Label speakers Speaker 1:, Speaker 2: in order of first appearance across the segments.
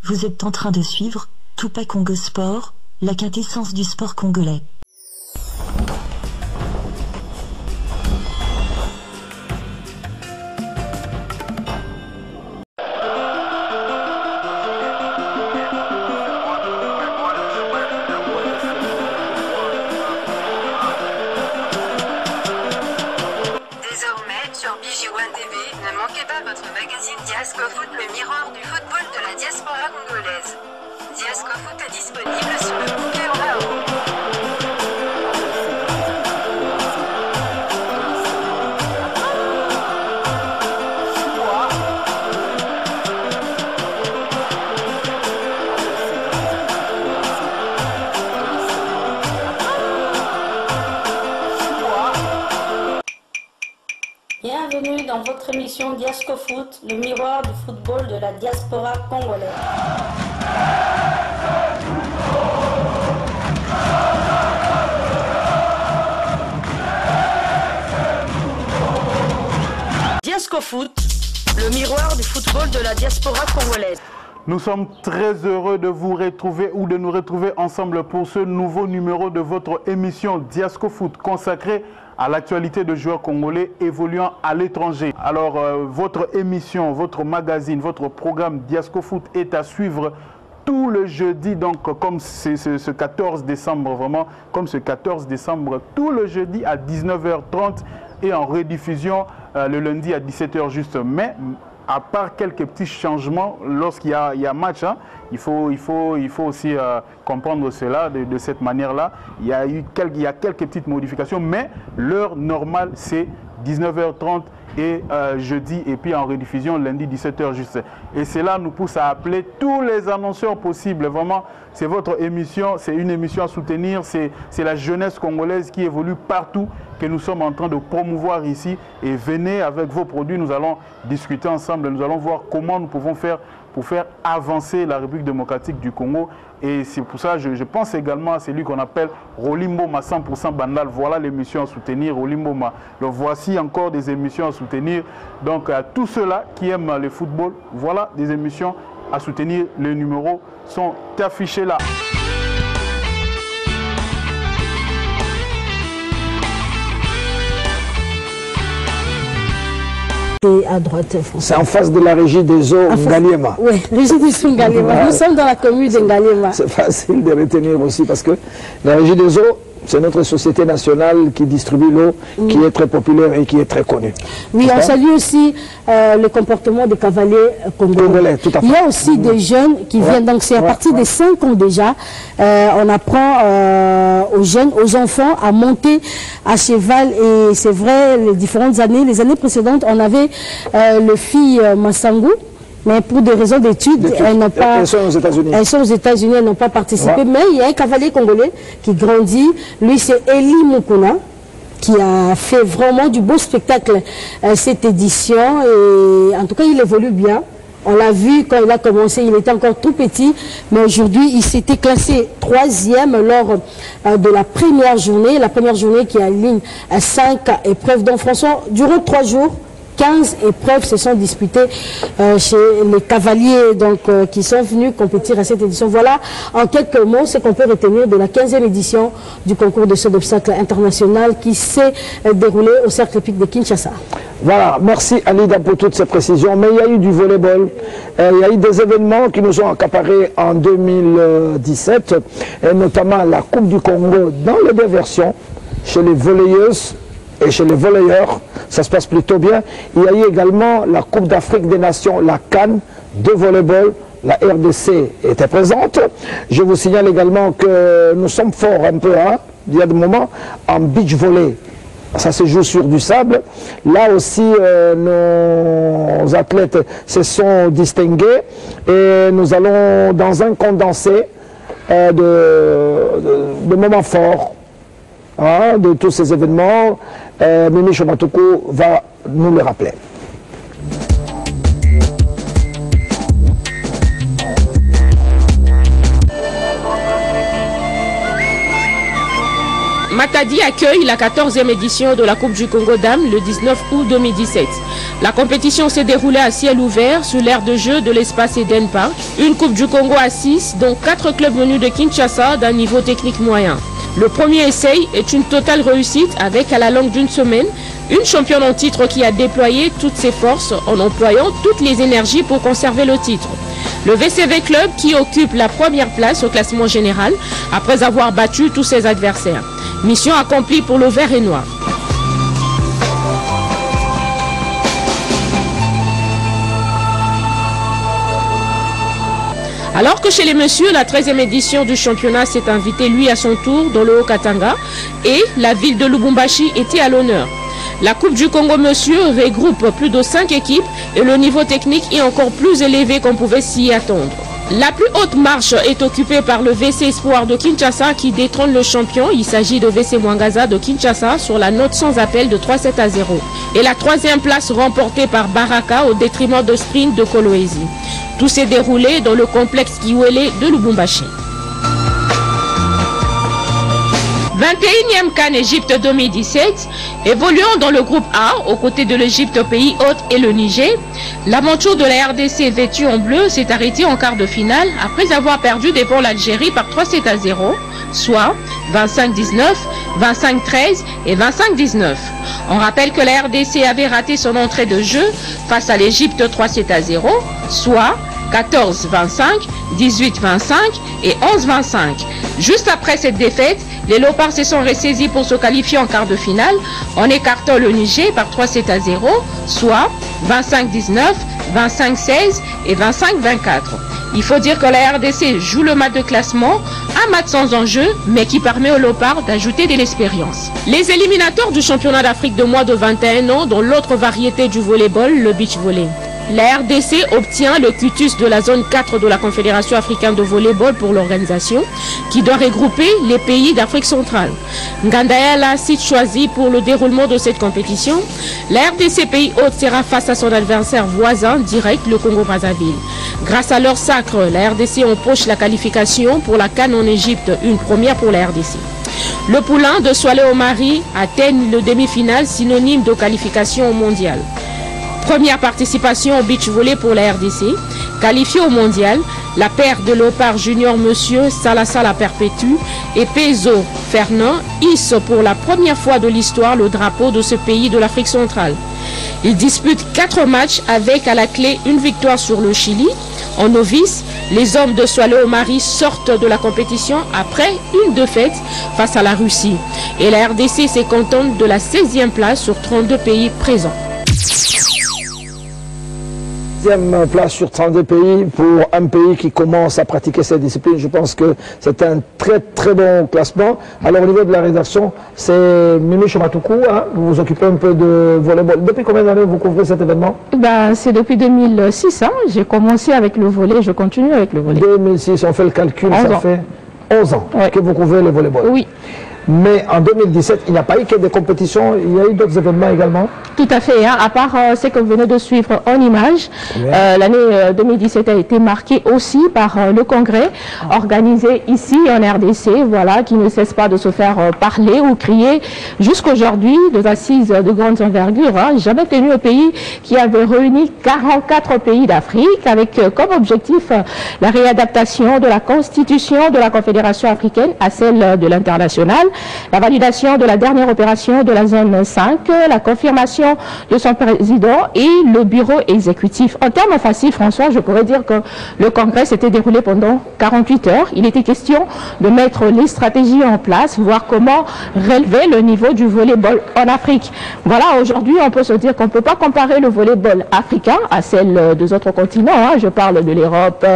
Speaker 1: Vous êtes en train de suivre Tupac Congo Sport, la quintessence du sport congolais.
Speaker 2: Sur BJ1 TV, ne manquez pas votre magazine Diascofoot, le miroir du football de la diaspora congolaise. Diascofoot est disponible sur le bouquet en haut.
Speaker 3: Bienvenue dans votre émission Diascofoot, le miroir du football de la diaspora congolaise. Diascofoot, le miroir du football de la diaspora congolaise.
Speaker 4: Nous sommes très heureux de vous retrouver ou de nous retrouver ensemble pour ce nouveau numéro de votre émission Diascofoot consacrée à l'actualité de joueurs congolais évoluant à l'étranger. Alors, votre émission, votre magazine, votre programme Diascofoot est à suivre tout le jeudi, donc comme c'est ce 14 décembre, vraiment, comme ce 14 décembre, tout le jeudi à 19h30 et en rediffusion le lundi à 17h juste. Mais à part quelques petits changements lorsqu'il y a match, hein, il faut aussi comprendre cela de cette manière-là. Il y a quelques petites modifications, mais l'heure normale, c'est 19h30 et jeudi, et puis en rediffusion lundi 17h juste. Et cela nous pousse à appeler tous les annonceurs possibles. Vraiment, c'est votre émission, c'est une émission à soutenir, c'est la jeunesse congolaise qui évolue partout que nous sommes en train de promouvoir ici. Et venez avec vos produits, nous allons discuter ensemble, nous allons voir comment nous pouvons faire pour faire avancer la République démocratique du Congo. Et c'est pour ça que je pense également à celui qu'on appelle Rolimboma 100% Bandal. Voilà l'émission à soutenir, Rolimboma. Donc voici encore des émissions à soutenir. Donc à tous ceux-là qui aiment le football, voilà des émissions à soutenir. Les numéros sont affichés là.
Speaker 5: À droite,
Speaker 6: c'est en face de la régie des eaux Ngaliema.
Speaker 5: Oui, régie des eaux Ngaliema. Nous sommes dans la commune de Ngaliema.
Speaker 6: C'est facile de retenir aussi parce que la régie des eaux, c'est notre société nationale qui distribue l'eau, qui est très populaire et qui est très connue.
Speaker 5: Oui, on salue aussi le comportement des cavaliers congolais.
Speaker 6: Tout à fait.
Speaker 5: Il y a aussi des jeunes qui viennent, donc c'est à partir des 5 ans déjà, on apprend aux jeunes, aux enfants à monter à cheval. Et c'est vrai, les années précédentes, on avait le fille Massangou. Mais pour des raisons d'études, elles sont aux États-Unis. Elles sont aux États-Unis, elles n'ont pas participé. Ouais. Mais il y a un cavalier congolais qui grandit. Lui, c'est Eli Mukuna, qui a fait vraiment du beau spectacle cette édition. Et en tout cas, il évolue bien. On l'a vu quand il a commencé, il était encore tout petit. Mais aujourd'hui, il s'était classé 3e lors de la première journée. La première journée qui aligne 5 épreuves. Donc, François, durant 3 jours, 15 épreuves se sont disputées chez les cavaliers qui sont venus compétir à cette édition. Voilà en quelques mots ce qu'on peut retenir de la 15e édition du concours de saut d'obstacles international qui s'est déroulé au Cercle Épique de Kinshasa.
Speaker 6: Voilà, merci Alida pour toutes ces précisions. Mais il y a eu du volleyball, il y a eu des événements qui nous ont accaparés en 2017, et notamment la Coupe du Congo dans les 2 versions, chez les volleyeuses et chez les volleyeurs, ça se passe plutôt bien. Il y a eu également la Coupe d'Afrique des Nations, la CAN de volleyball. La RDC était présente. Je vous signale également que nous sommes forts un peu, hein, il y a des moments, en beach volley. Ça se joue sur du sable. Là aussi, nos athlètes se sont distingués. Et nous allons dans un condensé de moments forts. Hein, de tous ces événements, Mimi Chomatoko va nous le rappeler.
Speaker 7: Matadi accueille la 14e édition de la Coupe du Congo Dames le 19 août 2017. La compétition s'est déroulée à ciel ouvert sur l'aire de jeu de l'espace Eden Park. Une Coupe du Congo à 6, dont 4 clubs venus de Kinshasa d'un niveau technique moyen. Le premier essai est une totale réussite avec, à la longue d'une semaine, une championne en titre qui a déployé toutes ses forces en employant toutes les énergies pour conserver le titre. Le VCV Club qui occupe la première place au classement général après avoir battu tous ses adversaires. Mission accomplie pour le vert et noir. Alors que chez les messieurs, la 13e édition du championnat s'est invitée lui à son tour dans le Haut-Katanga et la ville de Lubumbashi était à l'honneur. La Coupe du Congo Monsieur regroupe plus de 5 équipes et le niveau technique est encore plus élevé qu'on pouvait s'y attendre. La plus haute marche est occupée par le VC Espoir de Kinshasa qui détrône le champion. Il s'agit de VC Mwangaza de Kinshasa sur la note sans appel de 3-7 à 0. Et la 3e place remportée par Baraka au détriment de Sprint de Kolwezi. Tout s'est déroulé dans le complexe Kiwele de Lubumbashi. 21e CAN Égypte 2017, évoluant dans le groupe A, aux côtés de l'Égypte, pays hôte et le Niger, l'aventure de la RDC vêtue en bleu s'est arrêtée en quart de finale après avoir perdu devant l'Algérie par 3-7 à 0, soit 25-19, 25-13 et 25-19. On rappelle que la RDC avait raté son entrée de jeu face à l'Égypte 3-7 à 0, soit 14-25, 18-25 et 11-25. Juste après cette défaite, les Léopards se sont ressaisis pour se qualifier en quart de finale en écartant le Niger par 3-7 à 0, soit 25-19, 25-16 et 25-24. Il faut dire que la RDC joue le match de classement, un match sans enjeu, mais qui permet aux Léopards d'ajouter de l'expérience. Les éliminateurs du championnat d'Afrique de moins de 21 ans, dont l'autre variété du volleyball, le beach volley. La RDC obtient le cutus de la zone 4 de la Confédération africaine de volleyball pour l'organisation, qui doit regrouper les pays d'Afrique centrale. Ngandaya, site choisi pour le déroulement de cette compétition, la RDC pays hôte sera face à son adversaire voisin direct, le Congo-Brazzaville. Grâce à leur sacre, la RDC empoche la qualification pour la CAN en Égypte, une première pour la RDC. Le poulain de Soale Omari atteigne le demi-finale, synonyme de qualification au mondial. Première participation au beach volley pour la RDC. Qualifiée au mondial, la paire de Léopard Junior Monsieur Salasala Perpétue et Pezo Fernand hisse pour la première fois de l'histoire le drapeau de ce pays de l'Afrique centrale. Ils disputent 4 matchs avec à la clé une victoire sur le Chili. En novice, les hommes de Soale Omari sortent de la compétition après une défaite face à la Russie. Et la RDC se contente de la 16e place sur 32 pays présents.
Speaker 6: 10e place sur 32 pays pour un pays qui commence à pratiquer cette discipline. Je pense que c'est un très bon classement. Alors au niveau de la rédaction, c'est Mimi Chomatoukou, hein, vous vous occupez un peu de volleyball. Depuis combien d'années vous couvrez cet événement?
Speaker 8: C'est depuis 2006. Hein. J'ai commencé avec le volley, je continue avec le volley.
Speaker 6: 2006, on fait le calcul, ça fait 11 ans que vous couvrez le volleyball.
Speaker 8: Oui.
Speaker 6: Mais en 2017, il n'y a pas eu que des compétitions, il y a eu d'autres événements également?
Speaker 8: Tout à fait, hein, à part ce que vous venez de suivre en images, l'année 2017 a été marquée aussi par le congrès organisé ici en RDC, voilà, qui ne cesse pas de se faire parler ou crier jusqu'aujourd'hui, des assises de grande envergure, hein, jamais tenu au pays qui avait réuni 44 pays d'Afrique avec comme objectif la réadaptation de la constitution de la Confédération africaine à celle de l'international, la validation de la dernière opération de la zone 5, la confirmation de son président et le bureau exécutif. En termes faciles, François, je pourrais dire que le congrès s'était déroulé pendant 48 heures. Il était question de mettre les stratégies en place, voir comment relever le niveau du volleyball en Afrique. Voilà, aujourd'hui, on peut se dire qu'on ne peut pas comparer le volleyball africain à celle des autres continents. Hein. Je parle de l'Europe,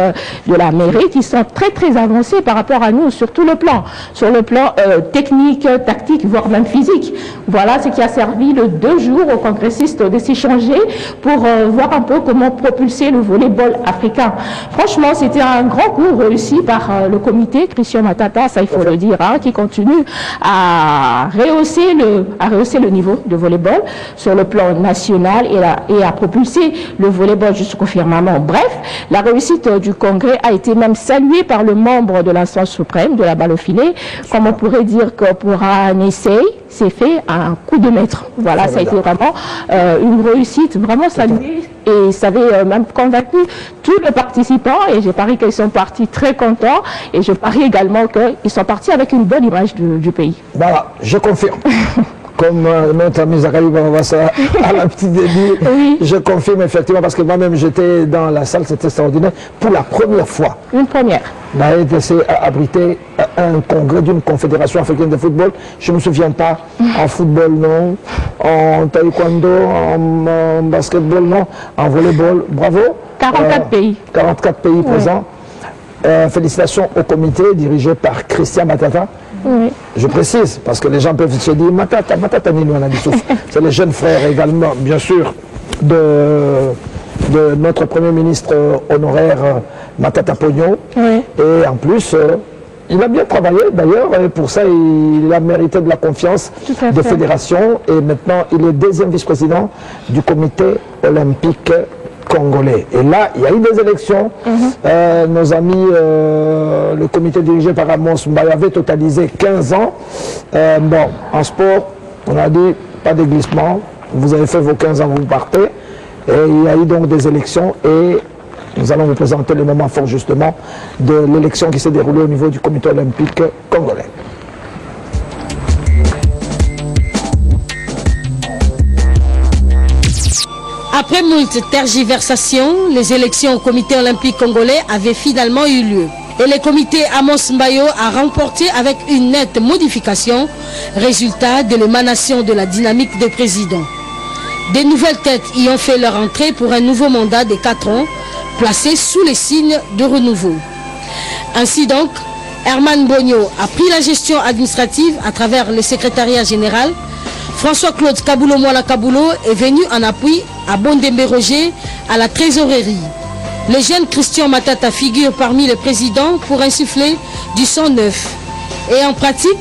Speaker 8: de l'Amérique, qui sont très avancés par rapport à nous sur tout le plan. Sur le plan technique, tactique, voire même physique. Voilà ce qui a servi le 2 jours aux congressistes de s'échanger pour voir un peu comment propulser le volleyball africain. Franchement, c'était un grand coup réussi par le comité, Christian Matata, ça il faut le dire, hein, qui continue à rehausser le niveau de volleyball sur le plan national et à propulser le volleyball jusqu'au firmament. Bref, la réussite du congrès a été même saluée par le membre de l'instance suprême de la balle au filet, comme on pourrait dire dire que pour un essai, c'est fait un coup de maître. Voilà, ça a été vraiment une réussite, vraiment saluée. Et ça avait même convaincu tous les participants. Et j'ai parié qu'ils sont partis très contents. Et je parie également qu'ils sont partis avec une bonne image du pays.
Speaker 6: Voilà, je confirme. Comme notre ami Zachary Bamabassa à la petite début, oui. Je confirme effectivement parce que moi-même j'étais dans la salle, c'était extraordinaire. Pour la première fois,
Speaker 8: une première.
Speaker 6: La RDC a abrité un congrès d'une confédération africaine de football. Je ne me souviens pas, en football non, en taekwondo, en basketball non, en volleyball, bravo.
Speaker 8: 44 pays.
Speaker 6: 44 pays présents. Félicitations au comité dirigé par Christian Matata.
Speaker 8: Oui.
Speaker 6: Je précise, parce que les gens peuvent se dire Matata Nino Anadissouf. C'est le jeune frère également, bien sûr, de notre Premier ministre honoraire Matata Pogno.
Speaker 8: Oui.
Speaker 6: Et en plus, il a bien travaillé d'ailleurs, et pour ça il a mérité de la confiance de fédération. Et maintenant, il est deuxième vice-président du comité olympique congolais. Et là, il y a eu des élections. Nos amis, le comité dirigé par Amos Mbaye avait totalisé 15 ans. Bon, en sport, on a dit pas de glissement. Vous avez fait vos 15 ans, vous partez. Et il y a eu donc des élections et nous allons vous présenter le moment fort justement de l'élection qui s'est déroulée au niveau du comité olympique congolais.
Speaker 5: Après moult tergiversations, les élections au comité olympique congolais avaient finalement eu lieu. Et le comité Amos Mbaye a remporté avec une nette modification, résultat de l'émanation de la dynamique des présidents. Des nouvelles têtes y ont fait leur entrée pour un nouveau mandat de 4 ans, placé sous les signes de renouveau. Ainsi donc, Herman Bogno a pris la gestion administrative à travers le secrétariat général. François-Claude Kabulo-Mwala Kabulo est venu en appui à Bondembe Roger à la trésorerie. Le jeune Christian Matata figure parmi les présidents pour insuffler du sang neuf. Et en pratique,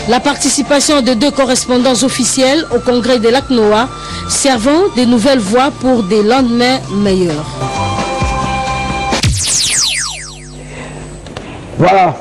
Speaker 5: la participation de 2 correspondants officiels au congrès de l'ACNOA servant de nouvelles voies pour des lendemains meilleurs.
Speaker 6: Voilà.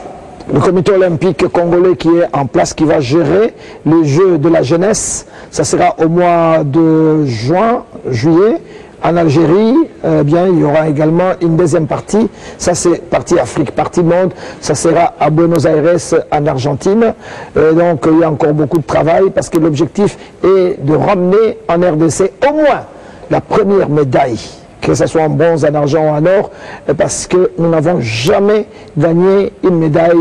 Speaker 6: Le comité olympique congolais qui est en place, qui va gérer les Jeux de la jeunesse. Ça sera au mois de juillet, en Algérie. Bien, il y aura également une deuxième partie. Ça, c'est partie Afrique, partie monde. Ça sera à Buenos Aires, en Argentine. Donc, il y a encore beaucoup de travail parce que l'objectif est de ramener en RDC au moins la première médaille, que ce soit en bronze, en argent ou en or, parce que nous n'avons jamais gagné une médaille,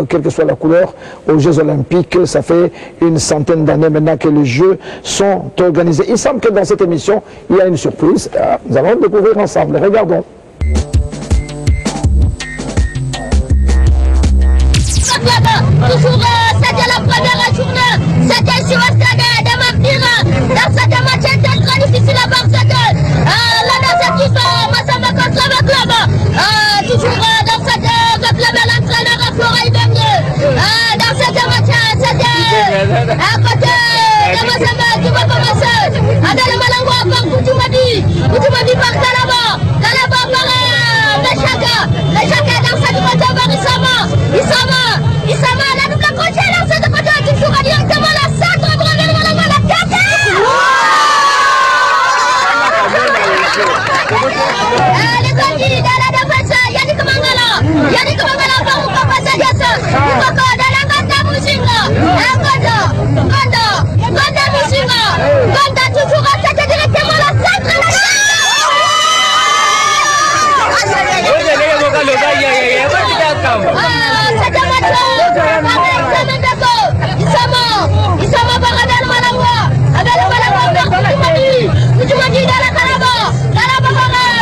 Speaker 6: quelle que soit la couleur, aux Jeux Olympiques. Ça fait une centaine d'années maintenant que les Jeux sont organisés. Il semble que dans cette émission, il y a une surprise. Nous allons le découvrir ensemble. Regardons.
Speaker 9: Toujours, c'était la première journée. C'était sur le stade de Mapira. Dans cette match, c'était très difficile à Barcelone. Toujours dans cette club, l'entraîneur Florent Bernier. Dans cette match, c'était à côté de Massamba qui va commencer. Avec le Malangwa par Koutoumadi par Kalaba. Kalaba par Meshaka. Meshaka dans cette côté par Isama, la double crochet dans cette côté, toujours directement la centre pour aller le Malangwa, la tête. Les amis, dans la défense, Yannick Mangala par Papa Sadias, Koko de la Ganda Mouchinga, Ganda Mouchinga, Ganda toujours à cette directement la centre. Isama Baradel Malangwa, Abel Malangwa, Koutoumadi dans la Kalaba,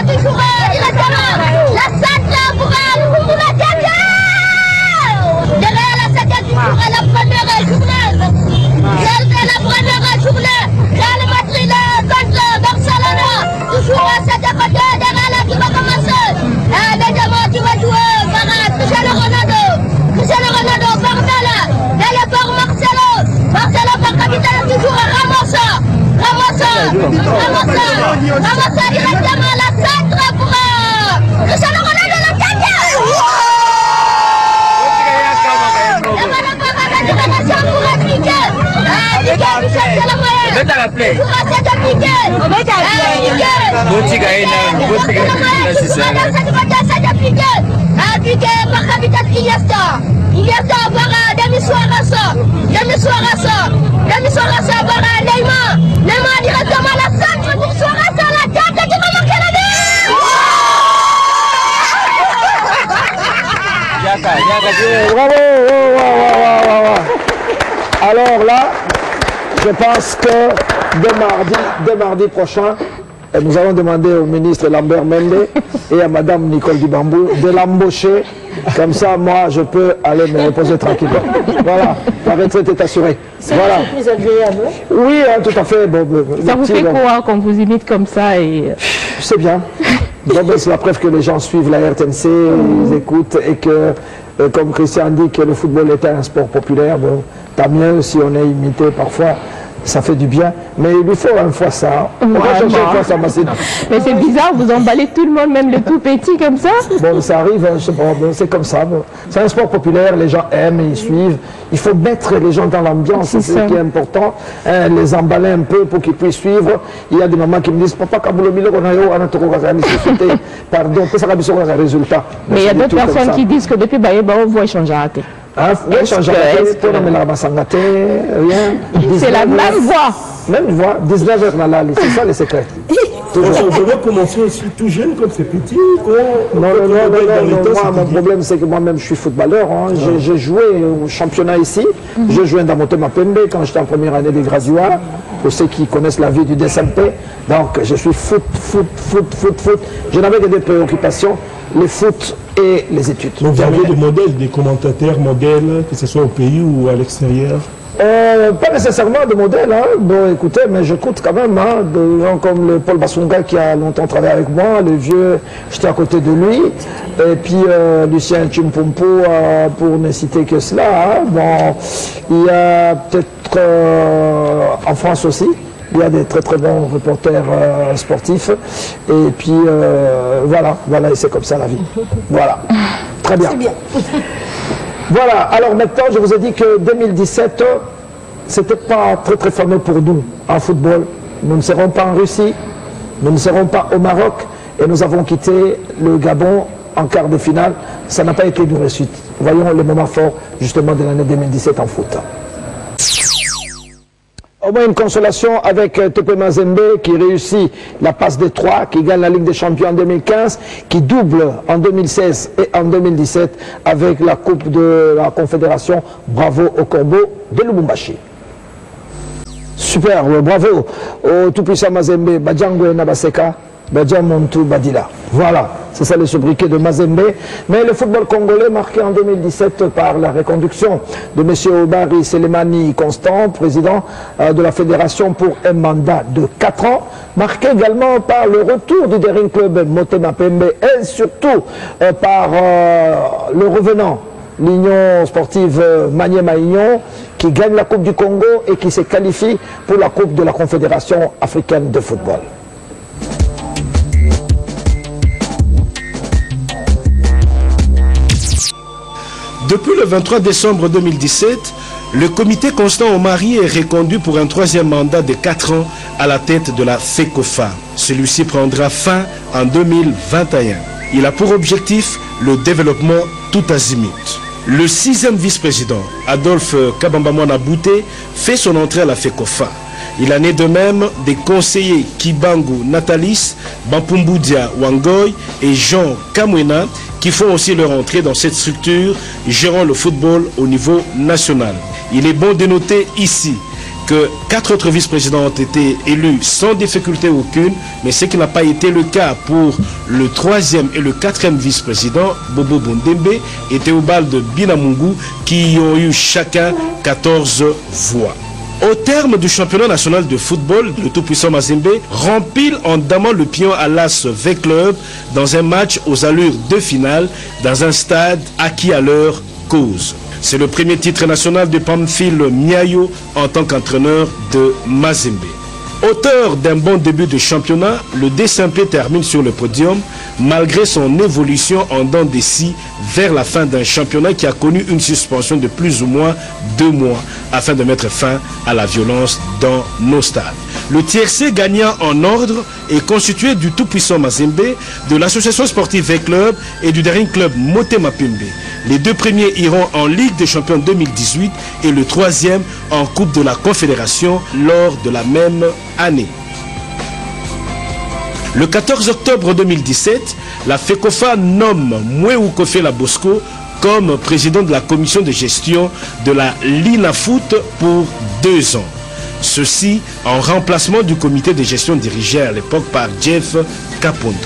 Speaker 9: toujours directement la centre pour la tête. Derrière la tête, toujours la première journée. C'est la première journée. Real Madrid contre Barcelone. Toujours à cette côté derrière là qui va commencer. Évidemment, tu vas jouer par Cristiano Ronaldo par Bella. Elle est par Marcelo par capitaine, toujours Ramosa directement la centre pour Cristiano Ronaldo la tête. Neymar directement à la centre pour Soares à la tête qui va marquer la
Speaker 6: Bravo. Alors là, je pense que dès mardi prochain, nous allons demander au ministre Lambert Mende et à Madame Nicole Dibambou de l'embaucher. Comme ça, moi, je peux aller me reposer tranquillement. Voilà, la retraite est assurée.
Speaker 3: C'est
Speaker 6: voilà.
Speaker 3: plus agréable.
Speaker 6: Oui, hein, tout à fait. Bon,
Speaker 8: ça vous fait quoi qu'on vous imite comme ça et...
Speaker 6: C'est bien. Bon, c'est la preuve que les gens suivent la RTNC, ils écoutent et que, comme Christian dit, que le football est un sport populaire. Bon, tant mieux si on est imité parfois. Ça fait du bien, mais il lui faut une fois ça. On va chercher une fois ça, Massina.
Speaker 8: Mais c'est bizarre, vous emballez tout le monde, même le tout petit comme ça.
Speaker 6: Bon, ça arrive, c'est comme ça. Bon. C'est un sport populaire, les gens aiment, ils suivent. Il faut mettre les gens dans l'ambiance, c'est ce qui est important. Hein, les emballer un peu pour qu'ils puissent suivre. Il y a des mamans qui me disent, papa, pardon, ça va bien un résultat.
Speaker 8: Mais il y a d'autres personnes qui disent que depuis Baïba, on voit changer à thé. C'est la même voix.
Speaker 6: Même voix, 19 heures Nalali, c'est ça le secret.
Speaker 10: On veut commencer aussi tout jeune comme c'est petit.
Speaker 6: Non, moi, mon problème c'est que moi-même je suis footballeur. Hein. J'ai joué au championnat ici. J'ai joué dans Motema Pembe quand j'étais en première année des graduats. Pour ceux qui connaissent la vie du DSMP. Donc je suis foot. Je n'avais que des préoccupations, le foot et les études.
Speaker 10: Donc vous avez des modèles, des commentateurs modèles, que ce soit au pays ou à l'extérieur?
Speaker 6: Pas nécessairement de modèles, hein. Bon, écoutez, mais j'écoute quand même hein, des gens comme le Paul Bassunga qui a longtemps travaillé avec moi, le vieux, j'étais à côté de lui, et puis Lucien Chimpompo, pour ne citer que cela. Hein. Bon, il y a peut-être en France aussi, il y a des très très bons reporters sportifs, et puis voilà, et c'est comme ça la vie. Voilà, très bien.
Speaker 3: C'est bien.
Speaker 6: Voilà, alors maintenant je vous ai dit que 2017, c'était pas très très fameux pour nous en football. Nous ne serons pas en Russie, nous ne serons pas au Maroc et nous avons quitté le Gabon en quart de finale. Ça n'a pas été une réussite. Voyons le moment fort justement de l'année 2017 en foot. Au moins une consolation avec Tepe Mazembe qui réussit la passe des 3, qui gagne la Ligue des Champions en 2015, qui double en 2016 et en 2017 avec la Coupe de la Confédération. Bravo au Combo de Lubumbashi. Super, bravo au tout-puissant Mazembe, Badjango Nabaseka, Badjamontu Badila. Voilà, c'est ça le sobriquet de Mazembe. Mais le football congolais marqué en 2017 par la reconduction de M. Obari Selemani Constant, président de la fédération pour un mandat de 4 ans, marqué également par le retour du Daring Club Motema Pembe et surtout par le revenant, l'Union sportive Maniema-Union, qui gagne la Coupe du Congo et qui se qualifie pour la Coupe de la Confédération africaine de football.
Speaker 10: Depuis le 23 décembre 2017, le comité Constant Omari est reconduit pour un 3e mandat de 4 ans à la tête de la FECOFA. Celui-ci prendra fin en 2021. Il a pour objectif le développement tout azimut. Le 6e vice-président, Adolphe Kabambamwana Bouté, fait son entrée à la FECOFA. Il en est de même des conseillers Kibangu Natalis, Bampumbudia Wangoy et Jean Kamwena qui font aussi leur entrée dans cette structure gérant le football au niveau national. Il est bon de noter ici que 4 autres vice-présidents ont été élus sans difficulté aucune, mais ce qui n'a pas été le cas pour le 3e et le 4e vice-président, Bobo Bondembe et Théobald Binamungu, qui ont eu chacun 14 voix. Au terme du championnat national de football, le tout-puissant Mazembe rempile en damant le pion à l'As V-Club dans un match aux allures de finale dans un stade acquis à leur cause. C'est le premier titre national de Pamphile Miayo en tant qu'entraîneur de Mazembe. Auteur d'un bon début de championnat, le D-Saint-Pierre termine sur le podium malgré son évolution en dents de scie vers la fin d'un championnat qui a connu une suspension de plus ou moins 2 mois afin de mettre fin à la violence dans nos stades. Le tiercé gagnant en ordre est constitué du tout-puissant Mazembe, de l'association sportive V-Club et du dernier club Motema Pembe. Les 2 premiers iront en Ligue des champions 2018 et le 3e en Coupe de la Confédération lors de la même année. Le 14 octobre 2017, la FECOFA nomme Mwewu Kofela Bosco comme président de la commission de gestion de la Linafoot pour 2 ans. Ceci en remplacement du comité de gestion dirigé à l'époque par Jeff Kapondo.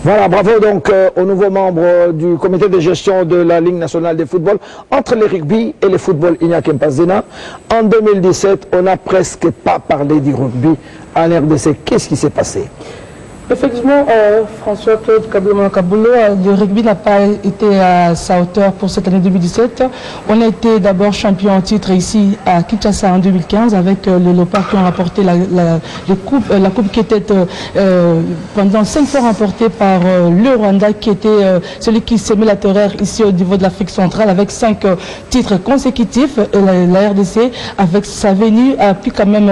Speaker 6: Voilà, bravo donc aux nouveaux membres du comité de gestion de la Ligue nationale de football. Entre le rugby et le football Iñaki Mpazena, en 2017, on n'a presque pas parlé du rugby en RDC. Qu'est-ce qui s'est passé?
Speaker 11: Effectivement, François-Claude Kaboulo, le rugby n'a pas été à sa hauteur pour cette année 2017. On a été d'abord champion en titre ici à Kinshasa en 2015 avec les Léopards qui ont remporté la coupe qui était pendant 5 fois remportée par le Rwanda qui était celui qui s'est mis la terreur ici au niveau de l'Afrique centrale avec 5 titres consécutifs. Et la RDC avec sa venue a pu quand même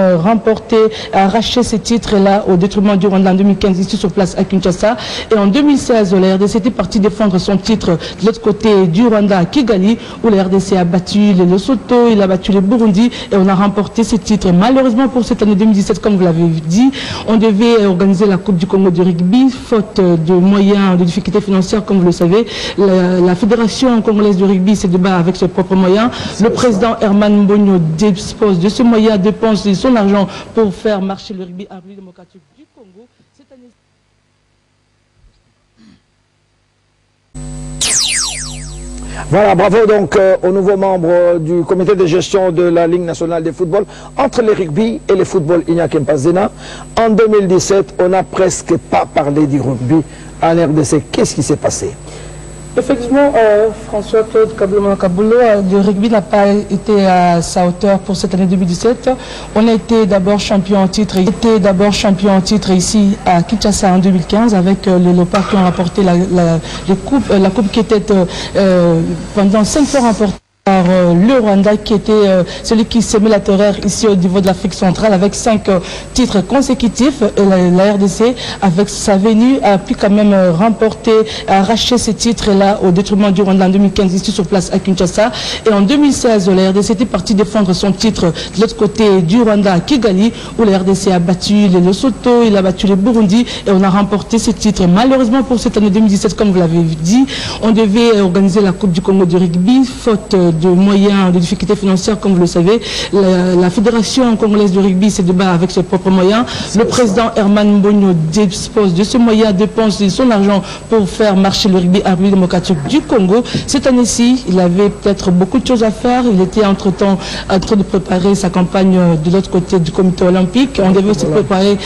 Speaker 11: arracher ces titres-là au détriment du Rwanda en 2015 sur place à Kinshasa. Et en 2016, la RDC était partie défendre son titre de l'autre côté du Rwanda à Kigali, où la RDC a battu les Lesotho, il a battu les Burundi et on a remporté ce titre. Malheureusement pour cette année 2017, comme vous l'avez dit, on devait organiser la Coupe du Congo de rugby, faute de moyens, de difficultés financières, comme vous le savez. La Fédération congolaise de rugby se débat avec ses propres moyens. Le président Herman Mbonyo dispose de ce moyen, dépense de son argent pour faire marcher le rugby à République démocratique du Congo. Cette année...
Speaker 6: Voilà, bravo donc aux nouveaux membres du comité de gestion de la Ligue nationale de football. Entre le rugby et le football Iñaki Mpazena, en 2017, on n'a presque pas parlé du rugby en RDC. Qu'est-ce qui s'est passé?
Speaker 11: Effectivement, François-Claude Kaboulo, le rugby n'a pas été à sa hauteur pour cette année 2017. On a été d'abord champion en titre ici à Kinshasa en 2015 avec les Léopards qui ont remporté la coupe qui était pendant 5 fois remportée par le Rwanda qui était celui qui s'est mis la terreur ici au niveau de l'Afrique centrale avec 5 titres consécutifs. Et la RDC avec sa venue a pu quand même arracher ces titres-là au détriment du Rwanda en 2015 ici sur place à Kinshasa. Et en 2016, la RDC était partie défendre son titre de l'autre côté du Rwanda à Kigali, où la RDC a battu les Lesotho, il a battu les Burundi et on a remporté ces titres. Malheureusement pour cette année 2017, comme vous l'avez dit, on devait organiser la Coupe du Congo de rugby, faute de moyens, de difficultés financières, comme vous le savez. La Fédération congolaise de rugby se débat avec ses propres moyens. Le président Herman Mbonyo dispose de ce moyen, dépense de son argent pour faire marcher le rugby à République démocratique du Congo. Cette année-ci, il avait peut-être beaucoup de choses à faire. Il était entre-temps en train de préparer sa campagne de l'autre côté du comité olympique. On devait aussi préparer,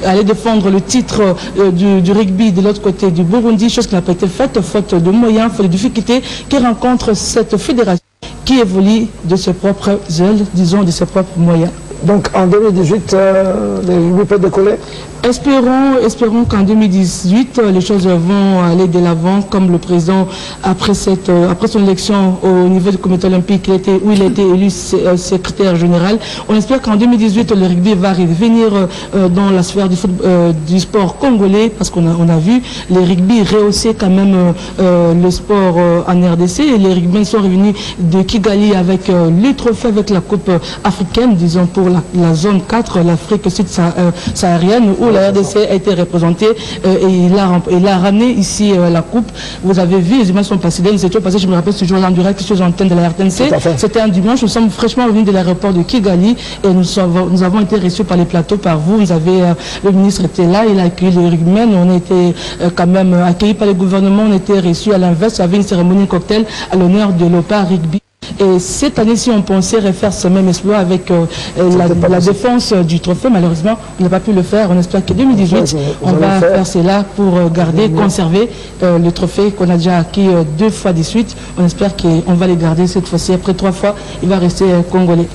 Speaker 11: aller défendre le titre du rugby de l'autre côté du Burundi, chose qui n'a pas été faite, faute de moyens, faute de difficultés qui rencontre cette fédération qui évolue de ses propres ailes, disons de ses propres moyens.
Speaker 6: Donc en 2018, le rugby peut décoller?
Speaker 11: Espérons qu'en 2018, les choses vont aller de l'avant, comme le président, après son élection au niveau du comité olympique, où il a été élu secrétaire général. On espère qu'en 2018, le rugby va revenir dans la sphère du sport congolais, parce qu'on a vu les rugby rehausser quand même le sport en RDC. Et les rugbymen sont revenus de Kigali avec les trophées, avec la Coupe africaine, disons pour la zone 4, l'Afrique sud-saharienne, où la RDC a été représentée et il a ramené ici la coupe. Vous avez vu, les images sont passées, je me rappelle ce jour-là en direct sur l'antenne de la RTNC. C'était un dimanche, nous sommes fraîchement revenus de l'aéroport de Kigali et nous avons été reçus par les plateaux, par vous. Le ministre était là, il a accueilli les rugbymen, on a été quand même accueillis par le gouvernement, on a été reçus à l'inverse, il y avait une cérémonie cocktail à l'honneur de l'OPA Rugby. Et cette année-ci, on pensait refaire ce même exploit avec la défense du trophée. Malheureusement, on n'a pas pu le faire. On espère que 2018, on va faire cela pour garder, conserver le trophée qu'on a déjà acquis 2 fois de suite. On espère qu'on va les garder cette fois-ci. Après 3 fois, il va rester congolais.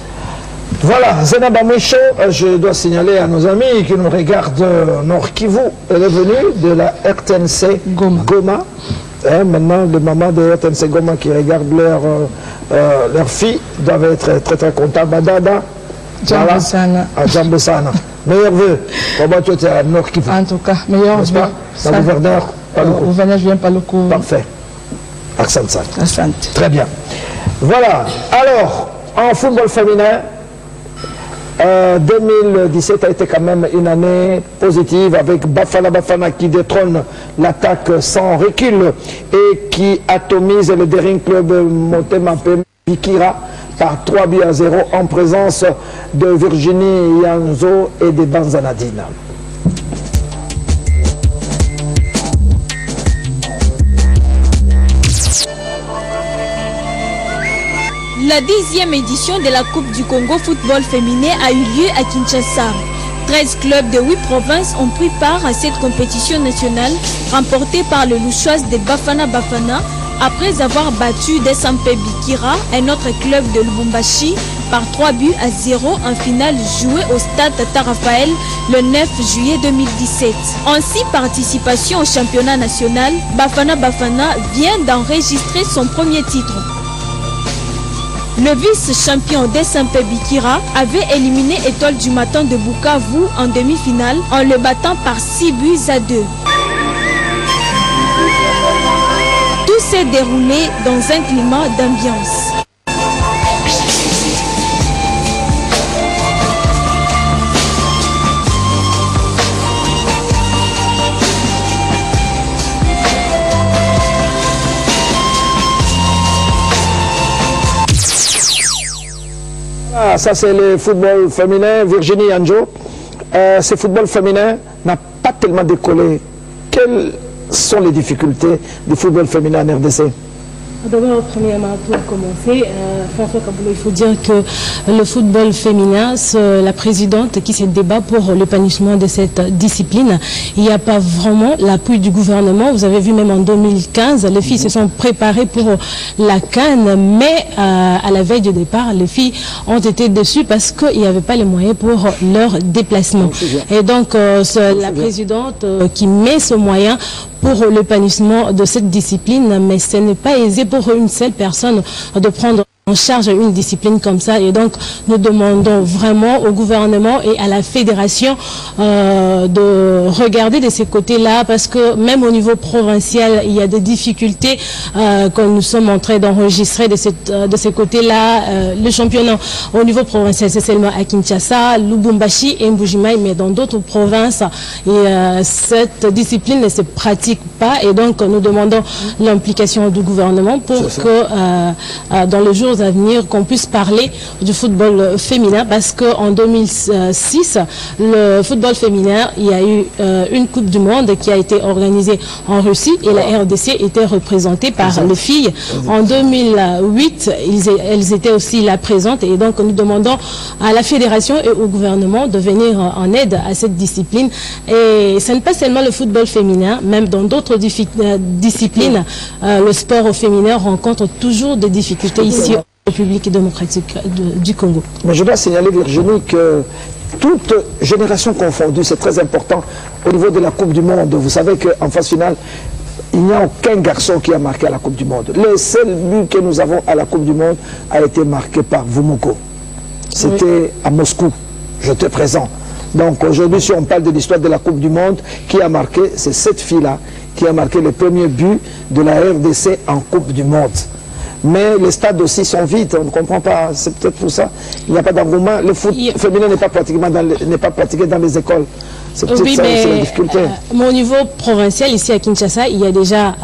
Speaker 6: Voilà, Zenaba Moucho, je dois signaler à nos amis qui nous regardent Nord Kivu, elle est venue de la RTNC Goma. Maintenant, les mamans de RTNC Goma qui regardent leur fille doivent être très très contents. Badada,
Speaker 11: Djambosana.
Speaker 6: Djambosana. Meilleur vœu, comment tu étais à Nord Kivu?
Speaker 11: En tout cas, meilleur vœu.
Speaker 6: Le gouverneur Paluku.
Speaker 11: Le gouverneur Julien Paluku.
Speaker 6: Parfait. Asante.
Speaker 11: Asante.
Speaker 6: Très bien. Voilà. Alors, en football féminin, 2017 a été quand même une année positive avec Bafana qui détrône l'attaque sans recul et qui atomise le Daring Club Motema Bikira par 3-0 en présence de Virginie Yanzo et de Banzanadine.
Speaker 12: La 10e édition de la Coupe du Congo football féminin a eu lieu à Kinshasa. 13 clubs de 8 provinces ont pris part à cette compétition nationale remportée par le Louchoise de Bafana après avoir battu Desampe Bikira, un autre club de Lubumbashi, par 3-0 en finale jouée au stade Tata Raphaël le 9 juillet 2017. En 6 participations au championnat national, Bafana vient d'enregistrer son premier titre. Le vice-champion Desampe Bikira avait éliminé Étoile du Matin de Bukavu en demi-finale en le battant par 6-2. Tout s'est déroulé dans un climat d'ambiance.
Speaker 6: Ah, ça c'est le football féminin. Virginie Yanjo, ce football féminin n'a pas tellement décollé. Quelles sont les difficultés du football féminin en RDC?
Speaker 5: D'abord, premièrement, pour commencer, François Kaboulou, il faut dire que le football féminin, la présidente qui se débat pour l'épanouissement de cette discipline, il n'y a pas vraiment l'appui du gouvernement. Vous avez vu même en 2015, les filles se sont préparées pour la CAN, mais à la veille du départ, les filles ont été déçues parce qu'il n'y avait pas les moyens pour leur déplacement. Et donc, c'est la présidente qui met ce moyen pour l'épanouissement de cette discipline, mais ce n'est pas aisé pour une seule personne de prendre en charge une discipline comme ça. Et donc, nous demandons vraiment au gouvernement et à la fédération de regarder de ces côtés-là, parce que même au niveau provincial, il y a des difficultés que nous sommes en train d'enregistrer de ces côtés-là. Le championnat au niveau provincial, c'est seulement à Kinshasa, Lubumbashi et Mbujimai, mais dans d'autres provinces, cette discipline ne se pratique pas. Et donc, nous demandons l'implication du gouvernement pour que dans les jours à venir, qu'on puisse parler du football féminin, parce qu'en 2006, le football féminin, il y a eu une Coupe du Monde qui a été organisée en Russie et la RDC était représentée par les filles. En 2008, elles étaient aussi là présentes, et donc nous demandons à la fédération et au gouvernement de venir en aide à cette discipline. Et ce n'est pas seulement le football féminin, même dans d'autres disciplines, le sport féminin rencontre toujours des difficultés ici. République démocratique du Congo.
Speaker 6: Mais je dois signaler, Virginie, que toute génération confondue, c'est très important au niveau de la Coupe du Monde. Vous savez qu'en phase finale, il n'y a aucun garçon qui a marqué à la Coupe du Monde. Le seul but que nous avons à la Coupe du Monde a été marqué par Vumoko. C'était à Moscou. J'étais présent. Donc aujourd'hui, si on parle de l'histoire de la Coupe du Monde, qui a marqué, c'est cette fille-là qui a marqué le premier but de la RDC en Coupe du Monde. Mais les stades aussi sont vides, on ne comprend pas, c'est peut-être pour ça. Il n'y a pas d'engouement. Le foot féminin n'est pas pratiqué dans les écoles. C'est peut-être ça aussi la difficulté.
Speaker 5: Au niveau provincial, ici à Kinshasa, il y a déjà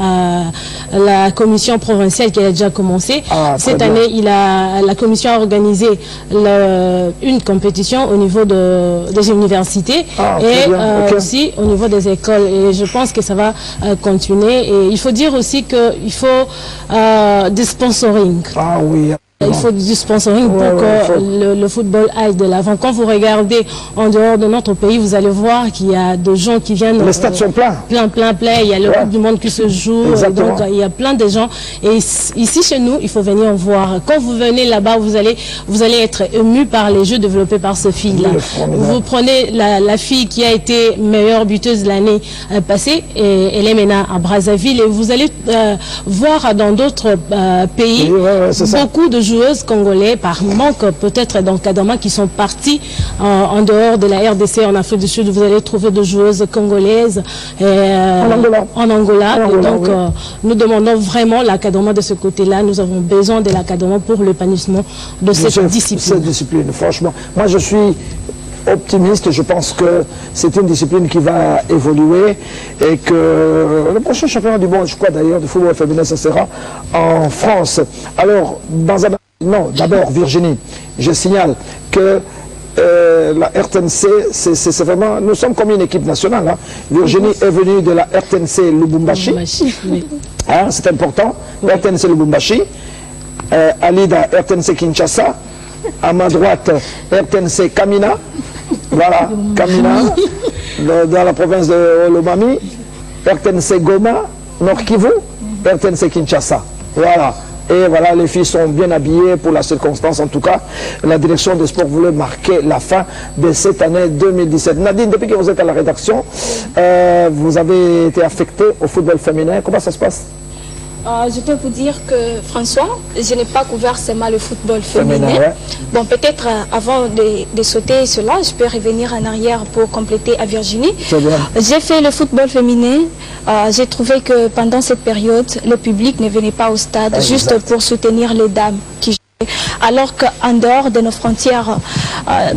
Speaker 5: la commission provinciale qui a déjà commencé. Cette année, la commission a organisé une compétition au niveau des universités et aussi au niveau des écoles. Et je pense que ça va continuer. Et il faut dire aussi qu'il faut des sponsoring.
Speaker 6: Ah oui.
Speaker 5: Il faut du sponsoring pour que le football aille de l'avant. Quand vous regardez en dehors de notre pays, vous allez voir qu'il y a de gens qui viennent...
Speaker 6: Les stades sont pleins.
Speaker 5: Plein. Il y a le Coupe du Monde qui se joue. Donc, il y a plein de gens. Et ici, chez nous, il faut venir voir. Quand vous venez là-bas, vous allez être ému par les jeux développés par ce fille-là. Vous prenez la fille qui a été meilleure buteuse l'année passée, et elle est maintenant à Brazzaville. Et vous allez voir dans d'autres pays beaucoup de joueuses congolais par manque peut-être d'encadrement qui sont partis en dehors de la RDC en Afrique du Sud. Vous allez trouver de joueuses congolaises en Angola. Donc nous demandons vraiment l'encadrement de ce côté-là. Nous avons besoin de l'encadrement pour l'épanouissement de cette discipline.
Speaker 6: Franchement, moi je suis optimiste, je pense que c'est une discipline qui va évoluer et que le prochain championnat du monde, je crois d'ailleurs, du football féminin, ça sera en France. Alors, d'abord Virginie, je signale que la RTNC, c'est vraiment, nous sommes comme une équipe nationale. Hein. Virginie est venue de la RTNC Lubumbashi. Hein, c'est important. RTNC Lubumbashi. Alida, RTNC Kinshasa. À ma droite, RTNC Kamina. Voilà, Kamina, dans la province de Lomami. RTNC Goma, Nord Kivu. RTNC Kinshasa. Voilà. Et voilà, les filles sont bien habillées pour la circonstance. En tout cas, la direction des sports voulait marquer la fin de cette année 2017. Nadine, depuis que vous êtes à la rédaction, vous avez été affectée au football féminin. Comment ça se passe?
Speaker 13: Je peux vous dire que, François, je n'ai pas couvert seulement le football féminin. Bon, peut-être avant de sauter cela, je peux revenir en arrière pour compléter à Virginie. J'ai fait le football féminin. J'ai trouvé que pendant cette période, le public ne venait pas au stade juste pour soutenir les dames qui jouaient. Alors qu'en dehors de nos frontières,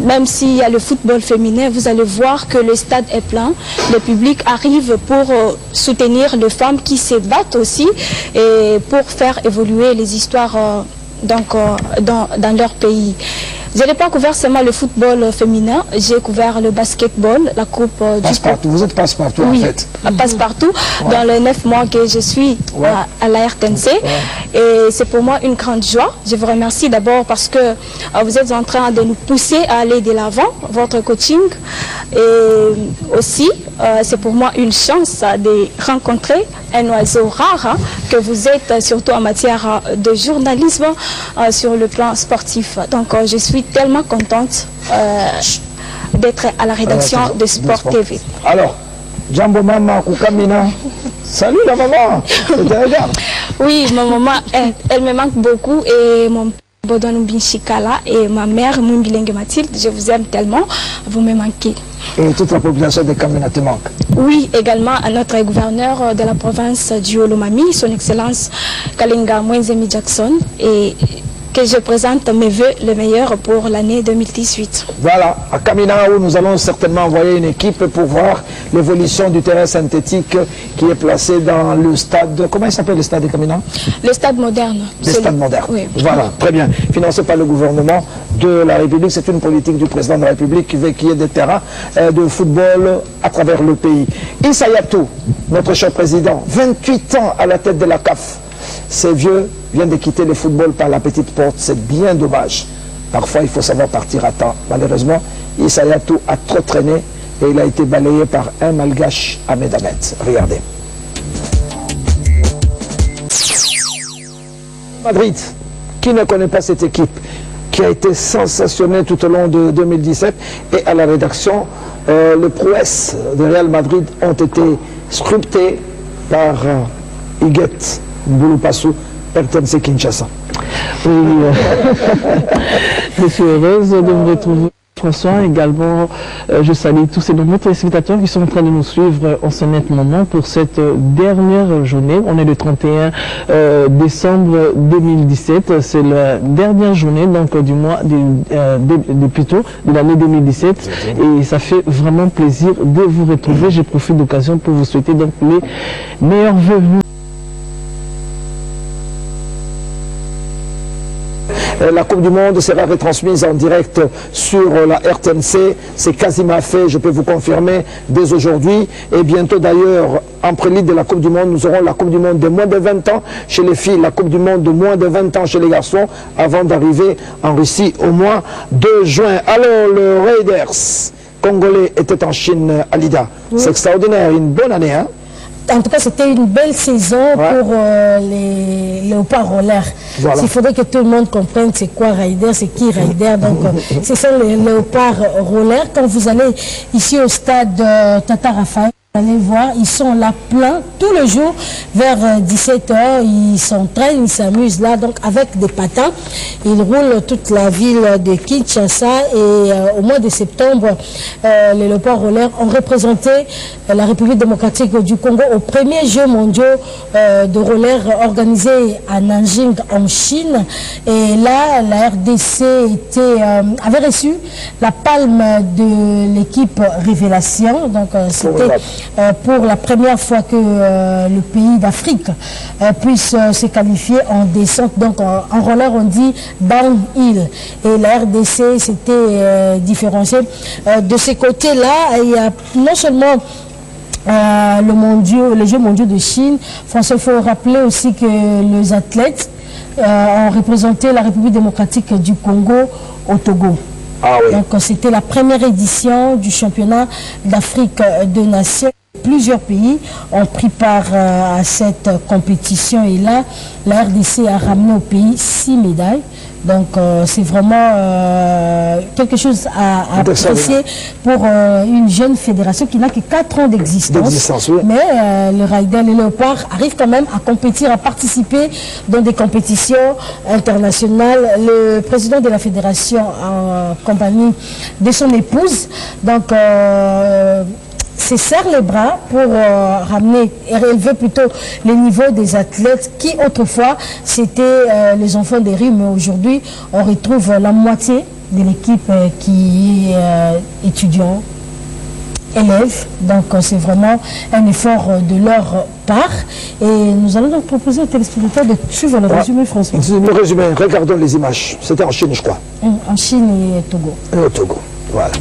Speaker 13: même s'il y a le football féminin, vous allez voir que le stade est plein. Le public arrive pour soutenir les femmes qui se battent aussi et pour faire évoluer les histoires dans leur pays. Je n'ai pas couvert seulement le football féminin, j'ai couvert le basketball, la coupe
Speaker 6: du... Vous êtes passe-partout en fait.
Speaker 13: Passe-partout, dans les 9 mois que je suis à la RTNC. Et c'est pour moi une grande joie. Je vous remercie d'abord parce que vous êtes en train de nous pousser à aller de l'avant, votre coaching. Et aussi, c'est pour moi une chance de rencontrer un oiseau rare que vous êtes, surtout en matière de journalisme sur le plan sportif. Donc je suis tellement contente d'être à la rédaction de Sport TV.
Speaker 6: Alors, Jambo Mama Kukamina, salut la maman, je te regarde.
Speaker 13: Oui, ma maman, elle me manque beaucoup et mon Bodon Binchikala et ma mère Mumbilengue Mathilde, je vous aime tellement, vous me manquez.
Speaker 6: Et toute la population de Kamina te manque?
Speaker 13: Oui, également à notre gouverneur de la province du Olomami, son excellence Kalinga Mwenzemi Jackson, et que je présente mes voeux les meilleurs pour l'année 2018.
Speaker 6: Voilà, à Kamina où nous allons certainement envoyer une équipe pour voir l'évolution du terrain synthétique qui est placé dans le stade. Comment il s'appelle le stade de Kamina?
Speaker 13: Le stade moderne.
Speaker 6: Le stade moderne.
Speaker 13: Oui.
Speaker 6: Voilà, très bien. Financé par le gouvernement de la République. C'est une politique du président de la République qui veut qu'il y ait des terrains de football à travers le pays. Issa Yatou, notre cher président, 28 ans à la tête de la CAF. Ces vieux viennent de quitter le football par la petite porte, c'est bien dommage. Parfois, il faut savoir partir à temps. Malheureusement, Issa Yatou a trop traîné et il a été balayé par un malgache, Ahmed Ahmed. Regardez. Madrid, qui ne connaît pas cette équipe qui a été sensationnelle tout au long de 2017 et à la rédaction, les prouesses de Real Madrid ont été sculptées par Huguette Mbouloupassou, RTNC Kinshasa.
Speaker 14: Oui, je suis heureuse de vous retrouver, François. Également, je salue tous ces nombreux téléspectateurs qui sont en train de nous suivre en ce net moment pour cette dernière journée. On est le 31 décembre 2017. C'est la dernière journée donc, du mois plutôt de l'année 2017. Et ça fait vraiment plaisir de vous retrouver. Je profite d'occasion pour vous souhaiter donc les meilleurs vœux.
Speaker 6: La Coupe du Monde sera retransmise en direct sur la RTNC. C'est quasiment fait, je peux vous confirmer, dès aujourd'hui. Et bientôt d'ailleurs, en prélude de la Coupe du Monde, nous aurons la Coupe du Monde de moins de 20 ans chez les filles, la Coupe du Monde de moins de 20 ans chez les garçons, avant d'arriver en Russie au mois de juin. Alors, le Raiders congolais était en Chine, Alida. Oui. C'est extraordinaire, une bonne année, hein?
Speaker 5: En tout cas, c'était une belle saison pour les léopards rollers. Voilà. Il faudrait que tout le monde comprenne c'est quoi Raider, c'est qui Raider. Donc, c'est ça les léopards rollers. Quand vous allez ici au stade Tata Raphaël, vous allez voir, ils sont là pleins tous les jours vers 17h. Ils s'entraînent, ils s'amusent là, donc avec des patins. Ils roulent toute la ville de Kinshasa et au mois de septembre, les léopards rollers ont représenté la République démocratique du Congo aux premiers Jeux mondiaux de roller organisés à Nanjing en Chine. Et là, la RDC avait reçu la palme de l'équipe Révélation. Donc, c'était pour la première fois que le pays d'Afrique puisse se qualifier en descente. Donc en roller on dit downhill. Et la RDC s'était différenciée. De ces côtés-là, il y a non seulement les Jeux mondiaux de Chine. François, il faut rappeler aussi que les athlètes ont représenté la République démocratique du Congo au Togo. Ah oui. Donc c'était la première édition du championnat d'Afrique de Nations. Plusieurs pays ont pris part à cette compétition et là, la RDC a ramené au pays 6 médailles. Donc c'est vraiment quelque chose à apprécier pour une jeune fédération qui n'a que 4 ans d'existence. Oui. Mais le Raider, les léopards arrivent quand même à compétir, à participer dans des compétitions internationales. Le président de la fédération en compagnie de son épouse, donc se serre les bras pour ramener et relever plutôt le niveau des athlètes qui autrefois c'était les enfants des rues, mais aujourd'hui on retrouve la moitié de l'équipe qui est étudiant, élève. Donc c'est vraiment un effort de leur part et nous allons donc proposer aux téléspectateurs de suivre le résumé français.
Speaker 6: Le résumé, regardons les images. C'était en Chine, je crois.
Speaker 5: En Chine et Togo.
Speaker 6: Et au Togo, voilà.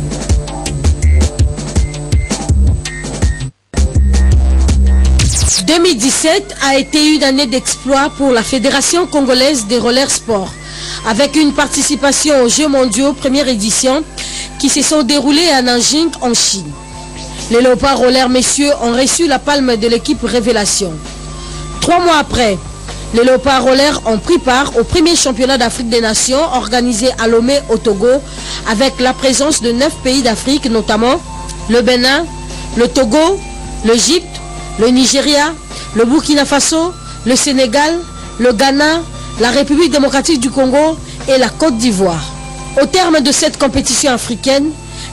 Speaker 15: 2017 a été une année d'exploit pour la Fédération congolaise des rollers sport, avec une participation aux Jeux mondiaux première édition qui se sont déroulés à Nanjing en Chine. Les léopards rollers messieurs ont reçu la palme de l'équipe Révélation. 3 mois après, les léopards rollers ont pris part au premier championnat d'Afrique des Nations organisé à Lomé au Togo avec la présence de 9 pays d'Afrique, notamment le Bénin, le Togo, l'Égypte, le Nigeria, le Burkina Faso, le Sénégal, le Ghana, la République démocratique du Congo et la Côte d'Ivoire. Au terme de cette compétition africaine,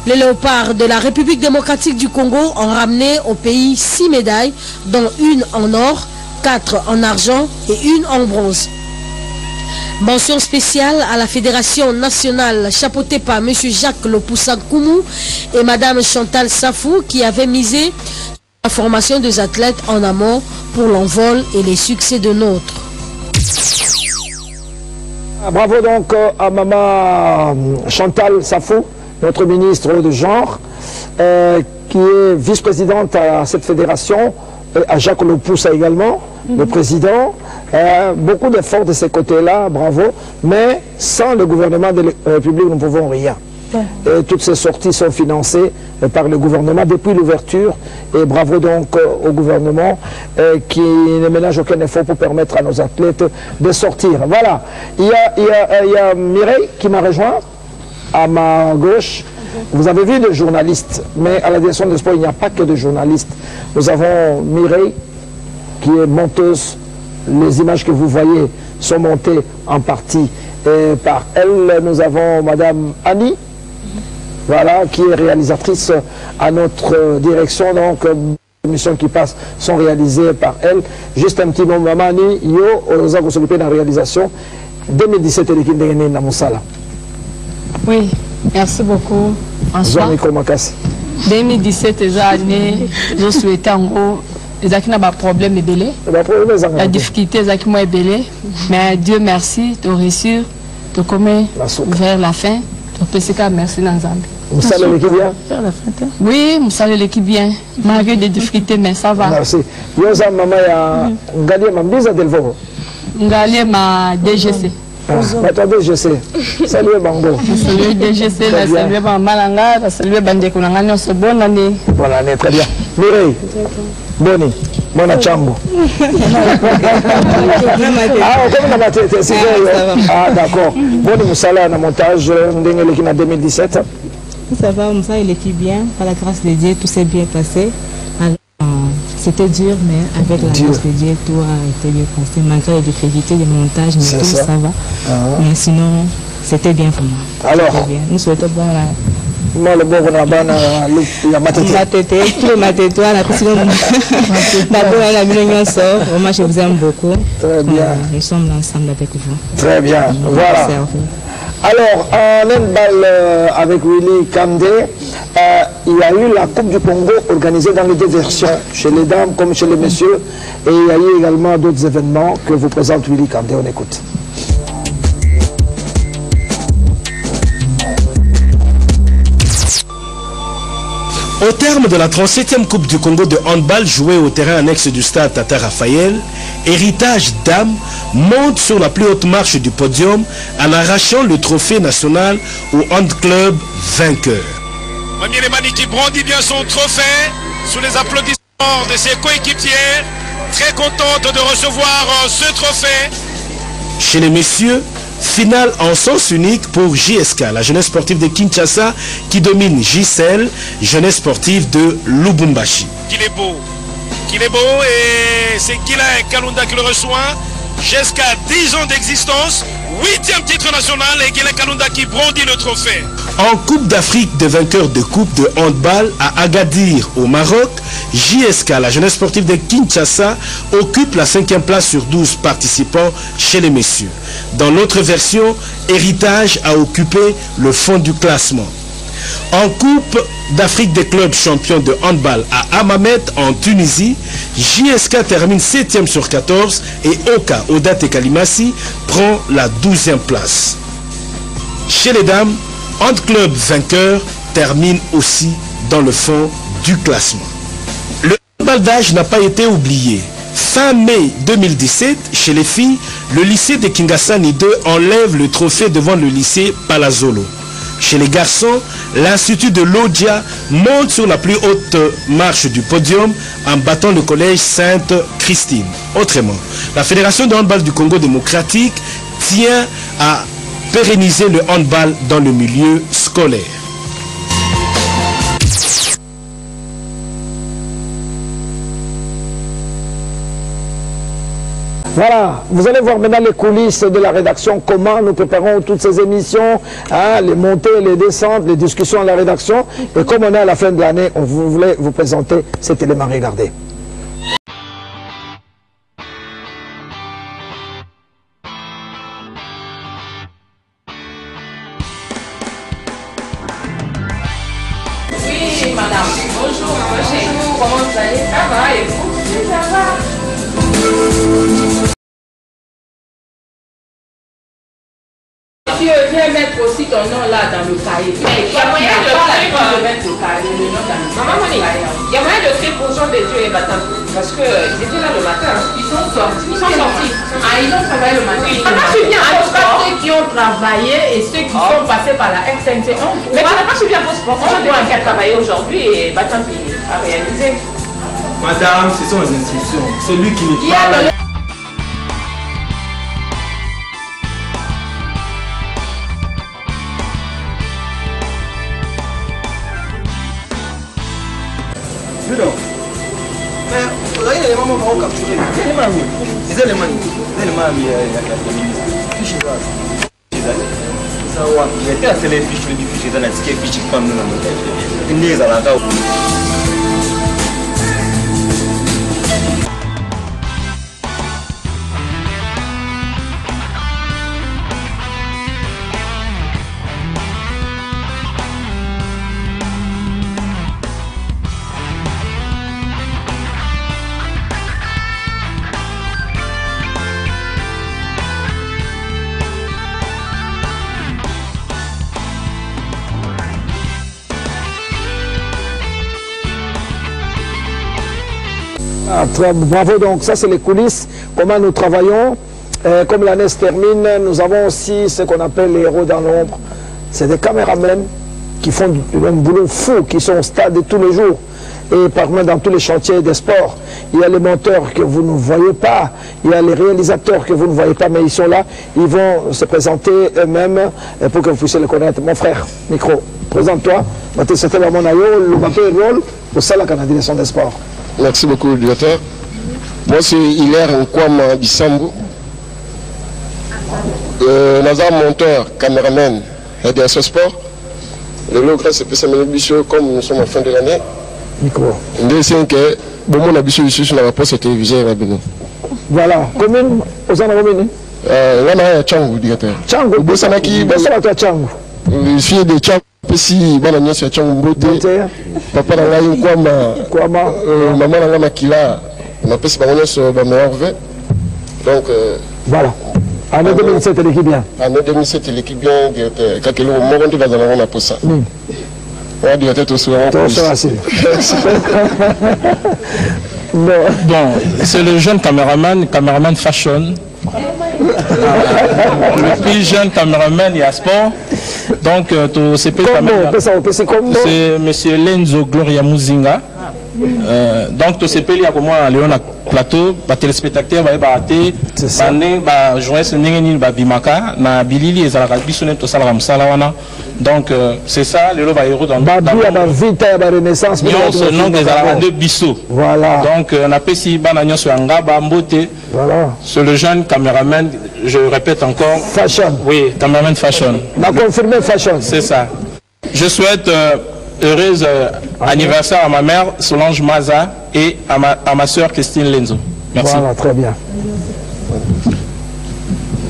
Speaker 15: les léopards de la République démocratique du Congo ont ramené au pays 6 médailles, dont une en or, 4 en argent et une en bronze. Mention spéciale à la Fédération nationale chapeautée par M. Jacques Lopoussin-Koumou et Mme Chantal Safou qui avaient misé la formation des athlètes en amont pour l'envol et les succès de nôtres.
Speaker 6: Bravo donc à Maman Chantal Safou, notre ministre de genre, qui est vice-présidente à cette fédération, à Jacques Lopoussa également, le président. Beaucoup d'efforts de ces côtés-là, bravo. Mais sans le gouvernement de la République, nous ne pouvons rien. Et toutes ces sorties sont financées par le gouvernement depuis l'ouverture. Et bravo donc au gouvernement qui ne ménage aucun effort pour permettre à nos athlètes de sortir. Voilà. Il y a Mireille qui m'a rejoint à ma gauche. Vous avez vu des journalistes, mais à la direction des sports, il n'y a pas que de journalistes. Nous avons Mireille qui est monteuse. Les images que vous voyez sont montées en partie par elle. Nous avons Madame Annie, voilà, qui est réalisatrice à notre direction. Donc, les émissions qui passent sont réalisées par elle. Juste un petit mot, Maman Annie, yo, on a s'occuper de la réalisation. 2017, l'équipe de Guinée dans Moussala.
Speaker 16: Oui, merci beaucoup. François. 2017, les années, je souhaitais en gros. Les gens qui n'ont pas de problème est belé. La difficulté, les gens qui ont belé. Mais Dieu merci, de réussir, Tokome vers la fin. Topesika merci Nanzambi.
Speaker 6: Vous savez l'équipe bien?
Speaker 16: Oui, vous savez l'équipe bien. Malgré des difficultés, mais ça va.
Speaker 6: Merci. Yosa maman ya Ngalie Mambiza Delvoro.
Speaker 16: Ngalie ma DGC.
Speaker 6: Votre DGC. Salut Bango.
Speaker 16: Salut DGC, salut Malanga, salut Bandeko Nangani, c'est bonne année.
Speaker 6: Bonne année, très bien. Mireille. Boni. Bon chambo. Ah, d'accord. Boni Moussala, na montage, Ndengele en 2017.
Speaker 17: Ça va, ça, il était bien. Par la grâce de Dieu, tout s'est bien passé. C'était dur, mais avec la grâce de Dieu, tout a été bien passé. Malgré les difficultés de montage, mais tout ça va. Mais sinon, c'était bien pour moi.
Speaker 6: Alors,
Speaker 17: nous souhaitons bon là.
Speaker 6: Moi, le bon, on a la matete.
Speaker 17: Matete, tout le matete, d'abord, la million sort. Moi, je vous aime beaucoup.
Speaker 6: Très bien.
Speaker 17: Nous sommes là ensemble avec vous.
Speaker 6: Très bien. Voilà. Alors, en handball avec Willy Kandé, il y a eu la Coupe du Congo organisée dans les deux versions, chez les dames comme chez les messieurs. Et il y a eu également d'autres événements que vous présente Willy Kandé. On écoute.
Speaker 10: Au terme de la 37e Coupe du Congo de handball jouée au terrain annexe du stade Tata Raphaël, Héritage Dame monte sur la plus haute marche du podium en arrachant le trophée national au Hand Club vainqueur.
Speaker 18: Mamie Lemani qui brandit bien son trophée sous les applaudissements de ses coéquipières, très contente de recevoir ce trophée.
Speaker 10: Chez les messieurs, finale en sens unique pour JSK, la jeunesse sportive de Kinshasa qui domine JCL, jeunesse sportive de Lubumbashi.
Speaker 18: Qu'il est beau et c'est Guilain Kalunda qui le reçoit. JSK 10 ans d'existence, 8e titre national et Guilain Kalunda qui brandit le trophée.
Speaker 10: En Coupe d'Afrique des vainqueurs de Coupe de handball à Agadir au Maroc, JSK, la jeunesse sportive de Kinshasa, occupe la 5e place sur 12 participants chez les messieurs. Dans l'autre version, Héritage a occupé le fond du classement. En Coupe d'Afrique des clubs champions de handball à Hammamet en Tunisie, JSK termine 7e sur 14 et Oka Odat et Kalimasi prend la 12e place. Chez les dames, Hand Club vainqueur termine aussi dans le fond du classement. Le handball d'âge n'a pas été oublié. Fin mai 2017, chez les filles, le lycée de Kingasani 2 enlève le trophée devant le lycée Palazolo. Chez les garçons, l'Institut de Lodja monte sur la plus haute marche du podium en battant le collège Sainte-Christine. Autrement, la Fédération de handball du Congo démocratique tient à pérenniser le handball dans le milieu scolaire.
Speaker 6: Voilà, vous allez voir maintenant les coulisses de la rédaction, comment nous préparons toutes ces émissions, hein, les montées, les descentes, les discussions à la rédaction. Et comme on est à la fin de l'année, on voulait vous présenter cet élément. Regardez.
Speaker 19: Oui, madame. Bonjour, bonjour. Comment vous allez? Ça va et vous? Oui, ça va. Monsieur, viens mettre aussi ton nom là dans le cahier. Il y a moyen de mettre le cahier, le nom dans le cahier. Maman, il y a moyen de faire pour Jean de Dieu et Batan. Parce qu'ils étaient là le matin. Ils sont sortis. Ah, ils ont travaillé le matin. Ah, je bien. En tout cas, ceux qui ont travaillé et ceux qui sont passés par la XNC. Mais tu n'as pas suivi un peu sport. Jean de Dieu qui a travaillé aujourd'hui et Batan a réalisé.
Speaker 20: Madame, ce sont les instructions. C'est lui qui les parle.
Speaker 6: Bravo, donc ça c'est les coulisses, comment nous travaillons. Comme l'année se termine, nous avons aussi ce qu'on appelle les héros dans l'ombre. C'est des caméramens qui font un boulot fou, qui sont au stade tous les jours. Et parmi dans tous les chantiers des sports, il y a les monteurs que vous ne voyez pas, il y a les réalisateurs que vous ne voyez pas, mais ils sont là, ils vont se présenter eux-mêmes pour que vous puissiez les connaître. Mon frère, micro, présente-toi. C'était vraiment le rôle pour ça la canalisation des sports.
Speaker 21: Merci beaucoup, directeur. Moi, c'est Hilaire Nkwama Bissambo. Nazar monteur, caméraman, RDS Sport. Le logo, c'est Pessamene Bichot, comme nous sommes en fin de l'année. Deuxième que bon mon habitude sur la poste télévisée
Speaker 6: voilà commune aux années
Speaker 21: là Changu directeur
Speaker 6: Changu
Speaker 21: Bosanaki
Speaker 6: Changu
Speaker 21: je suis de Changu si bana nyasi Changu Mbote papa na ngai kwama maman na ngai makila na pesi bango so ba meilleur donc
Speaker 6: voilà année 2007 l'équipe bien
Speaker 21: année 2007 l'équipe bien directeur kakelo mo ngondi bazana na posa ouais, directeur, tout ça.
Speaker 22: Bon, c'est le jeune caméraman fashion. Le plus jeune caméraman, il y a sport. Donc, c'est monsieur Lenzo Gloria Muzinga. Donc, tout ce pays, il y a comment aller au plateau, les téléspectateurs vont arrêter. Donc, c'est ça, le va héros dans
Speaker 6: la renaissance.
Speaker 22: Ce nom des Arabes Bissot.
Speaker 6: Voilà.
Speaker 22: Donc, on appelle ici Banagnon sur Angaba Mbote.
Speaker 6: Voilà.
Speaker 22: C'est le jeune caméraman, je répète encore.
Speaker 6: Fashion.
Speaker 22: Oui, caméraman fashion.
Speaker 6: On a confirmé fashion.
Speaker 22: C'est ça. Je souhaite heureuse anniversaire à ma mère Solange Maza et à ma soeur Christine Lenzo. Merci.
Speaker 6: Voilà, très bien.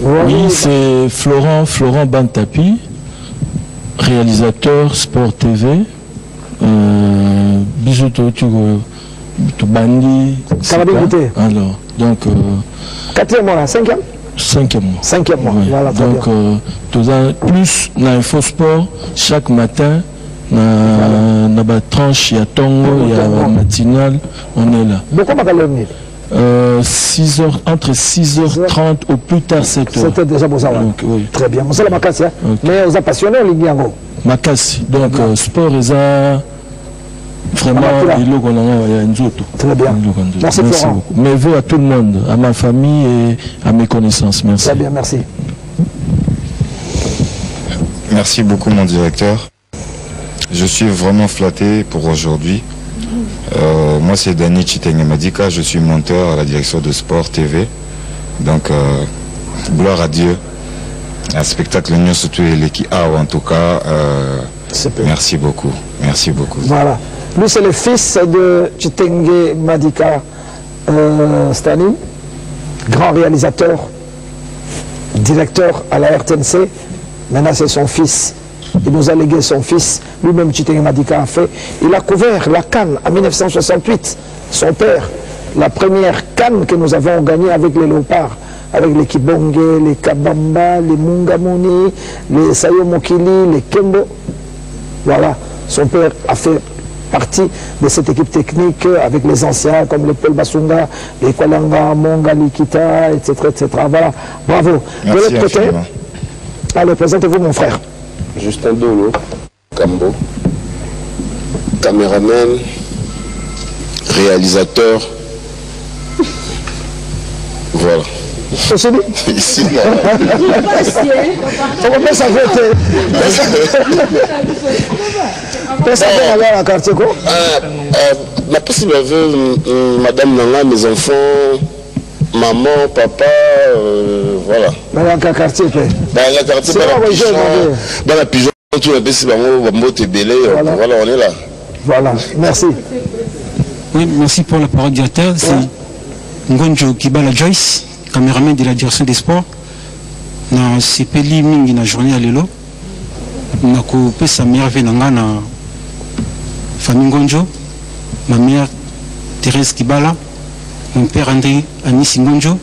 Speaker 23: Oui, c'est Florent Bantapi, réalisateur Sport TV. Bisous tout bandi.
Speaker 6: Ça va bien goûter.
Speaker 23: Alors, donc.
Speaker 6: 4e mois, 5e
Speaker 23: 5e mois.
Speaker 6: 5e mois,
Speaker 23: oui.
Speaker 6: Voilà,
Speaker 23: donc, plus dans InfoSport, chaque matin, dans la tranche, il y a Tongo, il y a matinale, on est là.
Speaker 6: Pourquoi pas le
Speaker 23: 6h, entre 6h30 au plus tard 7h.
Speaker 6: C'était déjà beau ça.
Speaker 23: Oui.
Speaker 6: Très bien. C'est la Makassi. Hein? Okay. Mais vous êtes passionné en Ligue Yango.
Speaker 23: Makassi. Donc, sport, ils ont vraiment
Speaker 6: très bien. Merci Florent.
Speaker 23: Beaucoup. Mes voeux à tout le monde, à ma famille et à mes connaissances. Merci.
Speaker 6: Très bien, merci.
Speaker 24: Merci beaucoup, mon directeur. Je suis vraiment flatté pour aujourd'hui. Moi, c'est Dani Chitengemadika, je suis monteur à la direction de Sport TV. Donc, gloire à Dieu. Un spectacle Union surtout l'équipe A, en tout cas. Merci beaucoup. Merci beaucoup.
Speaker 6: Voilà. Lui, c'est le fils de Chitenge Madika Stani, grand réalisateur, directeur à la RTNC. Maintenant, c'est son fils. Il nous a légué son fils. Lui-même, Chitenge Madika a fait. Il a couvert la CAN en 1968. Son père, la première CAN que nous avons gagnée avec les Léopards, avec les Kibonge, les Kabamba, les Mungamoni, les Sayo Mokili, les Kembo. Voilà. Son père a fait partie de cette équipe technique avec les anciens comme les Paul Basunga, les Kwalanga, Monga, Likita, etc., etc. Voilà, bravo.
Speaker 24: Merci.
Speaker 6: De l'autre côté, allez, présentez-vous mon frère.
Speaker 21: Justin Dolo, Cambo, caméraman, réalisateur. Voilà. Ici,
Speaker 6: on peut s'arrêter. La quartier quoi?
Speaker 21: La possible madame Nanga, mes enfants, maman, papa, voilà.
Speaker 6: Dans le quartier,
Speaker 21: dans le quartier, dans la pigeon, tout le pays, voilà, on est là.
Speaker 6: Voilà, merci.
Speaker 25: Oui, merci pour la parole directeur. C'est Ngonjo Kibala Joyce, caméraman de la direction des sports. Na sepeli mingi na journée à l'élo. Na ko pesa merveille na famille Ngonjo, ma mère Thérèse Kibala, mon père André Anis Ngonjo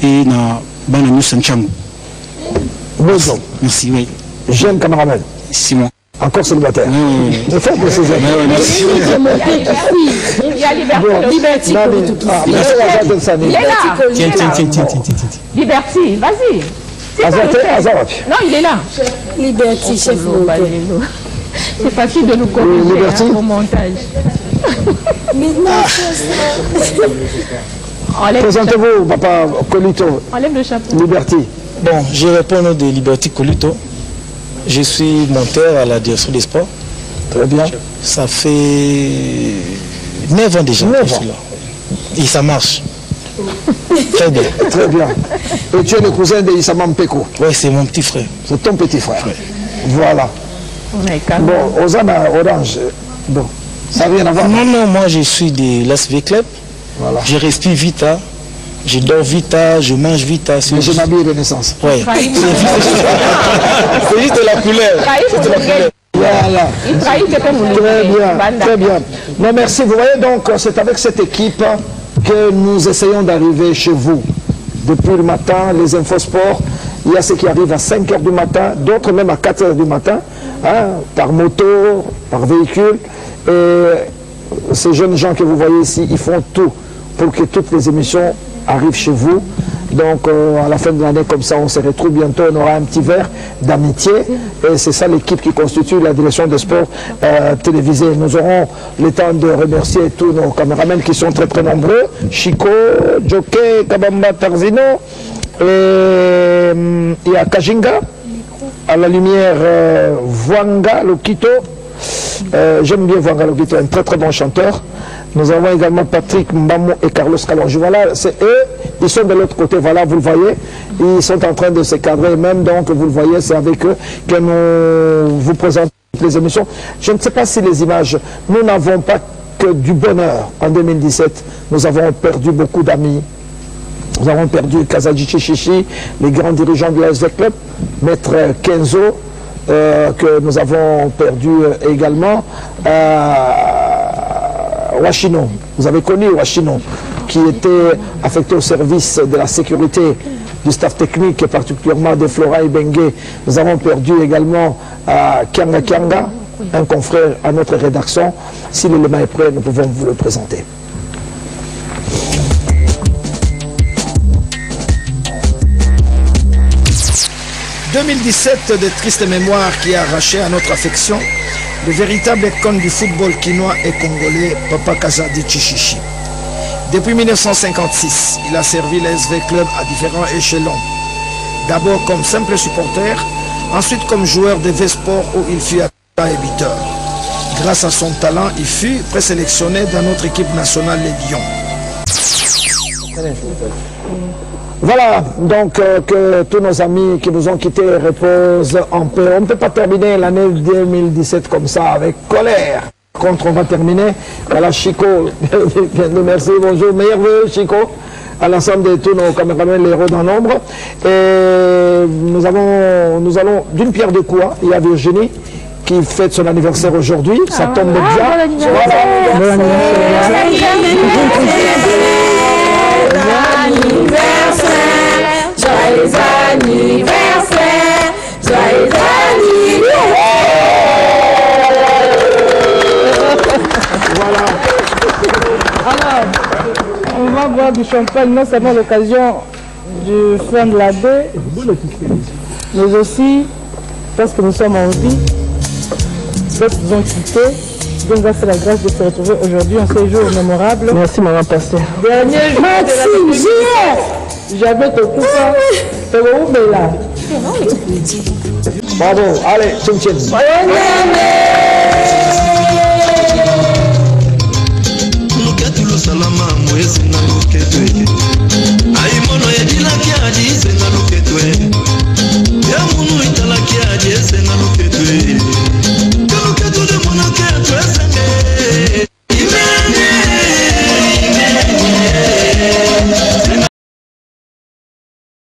Speaker 25: et na bana Nusa Nchangu.
Speaker 6: Bonjour.
Speaker 25: Merci, oui.
Speaker 6: Jeune caméraman.
Speaker 25: Simon.
Speaker 6: Encore célibataire.
Speaker 25: Oui.
Speaker 6: Je fais préciser.
Speaker 25: Merci.
Speaker 8: Il y a Liberty.
Speaker 15: Liberty.
Speaker 8: Il est là.
Speaker 25: Tiens.
Speaker 8: Liberty, vas-y. Non, il est là.
Speaker 5: Liberty, chef.
Speaker 8: C'est facile de nous corriger au montage.
Speaker 6: Présentez-vous, papa Colito.
Speaker 8: Enlève le chapeau.
Speaker 6: Liberty.
Speaker 1: Bon, je réponds au nom de Liberty Colito. Je suis monteur à la direction des sports.
Speaker 6: Très bien.
Speaker 1: Ça fait 9 ans déjà.
Speaker 6: 9 ans.
Speaker 1: Et ça marche. Très bien.
Speaker 6: Très bien. Et tu es le cousin de Issa Mampeko?
Speaker 1: Oui, c'est mon petit frère.
Speaker 6: C'est ton petit frère. Ouais. Voilà. Bon, Osana Orange. Bon, ça n'a rien à voir.
Speaker 1: Non, moi je suis de l'ASV Club. Voilà. Je respire Vita. Je dors Vita, je mange Vita.
Speaker 6: Mais je m'habille Renaissance.
Speaker 1: Oui. C'est juste de la couleur.
Speaker 6: Voilà. Très bien, très bien. Non, merci. Vous voyez donc, c'est avec cette équipe que nous essayons d'arriver chez vous. Depuis le matin, les infosports, il y a ceux qui arrivent à 5 h du matin, d'autres même à 4 h du matin, hein, par moto, par véhicule. Et ces jeunes gens que vous voyez ici, ils font tout pour que toutes les émissions arrivent chez vous. Donc à la fin de l'année, comme ça, on se retrouve bientôt, on aura un petit verre d'amitié. Et c'est ça l'équipe qui constitue la direction des sports télévisés. Nous aurons le temps de remercier tous nos caméramans qui sont très très nombreux. Chico, Jockey, Kabamba, Tarzino, et il y a Kajinga, à la lumière Vuanga Lokito. J'aime bien Vuanga Lokito, un très très bon chanteur. Nous avons également Patrick Mbamo et Carlos Calonge. Voilà, c'est eux, ils sont de l'autre côté, voilà, vous le voyez. Ils sont en train de se cadrer même, donc vous le voyez, c'est avec eux que nous vous présentons les émissions. Je ne sais pas si les images, nous n'avons pas que du bonheur. En 2017, nous avons perdu beaucoup d'amis. Nous avons perdu Kazajichi Chichi, les grands dirigeants de l'ASV Club, Maître Kenzo, que nous avons perdu également. Washino, vous avez connu Washino, qui était affecté au service de la sécurité du staff technique, et particulièrement de Flora et Bengue. Nous avons perdu également Kianga Kianga, un confrère à notre rédaction. Si l'élément est prêt, nous pouvons vous le présenter. « 2017 de triste mémoire qui a arraché à notre affection le véritable icône du football quinois et congolais, Papa Kazadi Chichichi. Depuis 1956, il a servi l'ASV Club à différents échelons. D'abord comme simple supporter, ensuite comme joueur de V-Sport où il fut attaquant et buteur. Grâce à son talent, il fut présélectionné dans notre équipe nationale, les Lions. Voilà, donc que tous nos amis qui nous ont quittés reposent en paix. On ne peut pas terminer l'année 2017 comme ça, avec colère. Par contre, on va terminer. Voilà, Chico, merci, bonjour, meilleurs vœux, Chico, à l'ensemble de tous nos caméramans, les héros dans l'ombre. Et nous allons d'une pierre deux coups, il y a Virginie qui fête son anniversaire aujourd'hui, ça tombe bien. Bon anniversaire. Bon anniversaire. Joyeux anniversaire, joyeux anniversaire. Voilà.
Speaker 11: Alors, on va boire du champagne, non seulement à l'occasion du fin de l'année, mais aussi parce que nous sommes en vie, d'autres nous ont quittés. Donc, grâce à la grâce de se retrouver aujourd'hui en ce jour mémorable.
Speaker 14: Merci, maman pasteur.
Speaker 11: Dernier jour de la jamais te coupe. C'est où, Bella?
Speaker 6: Bravo, allez, tchim tchim.